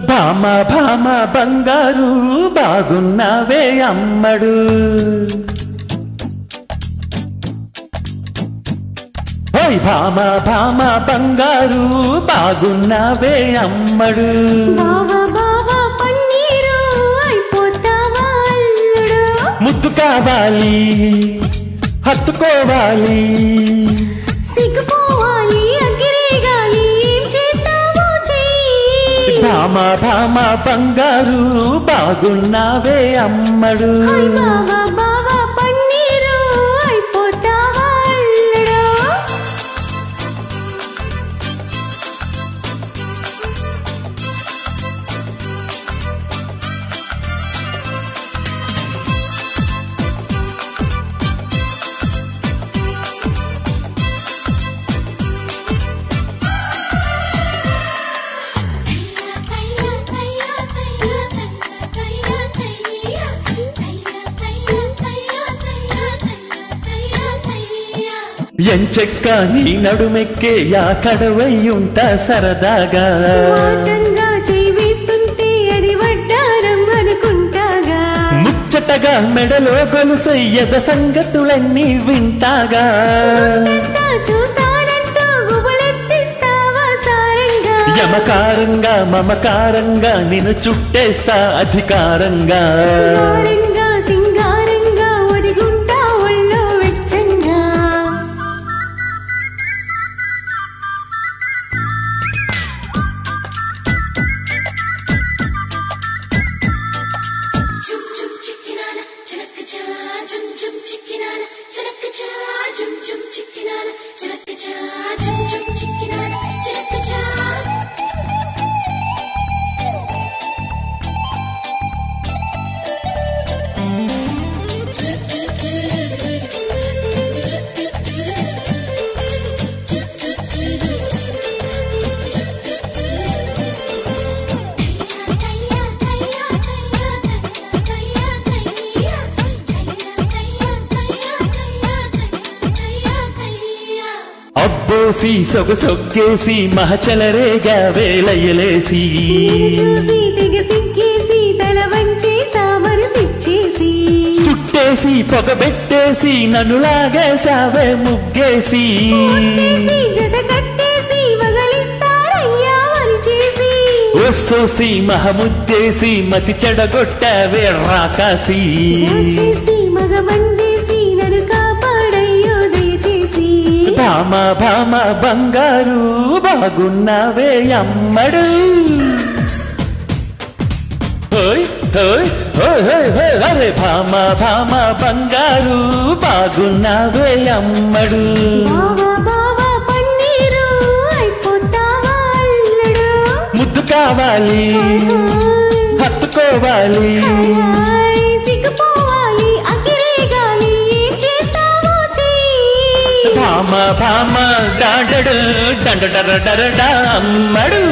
భామ భామ బంగారు బాగున్నావే అమ్మడు ఓయ్ భామ భామ బంగారు బాగున్నావే అమ్మడు ముద్దు కావాలి హత్తుకోవాలి భామ భామ బంగారు బాగున్నావే అమ్మడు ఎంచెక్క నీ నడుమెక్కే యా కడవయ్యుంట సరదాగా ముచ్చటగా మెడలో గొలుసయ్యద సంగతులన్నీ వింటాగా యమకారంగా మమకారంగా నిన్ను చుట్టేస్తా అధికారంగా అబ్బోసి సొగసొక్కేసి మహచలరేగా వేలయలేసి చుట్టేసి పొగబెట్టేసి నన్ను లాగేసావే ముగ్గేసి ఒస్సోసి మహముద్దేసి మతి చెడగొట్టావే రాకాసి భామ భామ బంగారు బాగున్నావే అమ్మడు అరే భామ భామ బంగారు బాగున్నావే అమ్మడు ముద్దు కావాలి హత్తుకోవాలి భామ భామ డాడడు డండడర డరడా అమ్మడు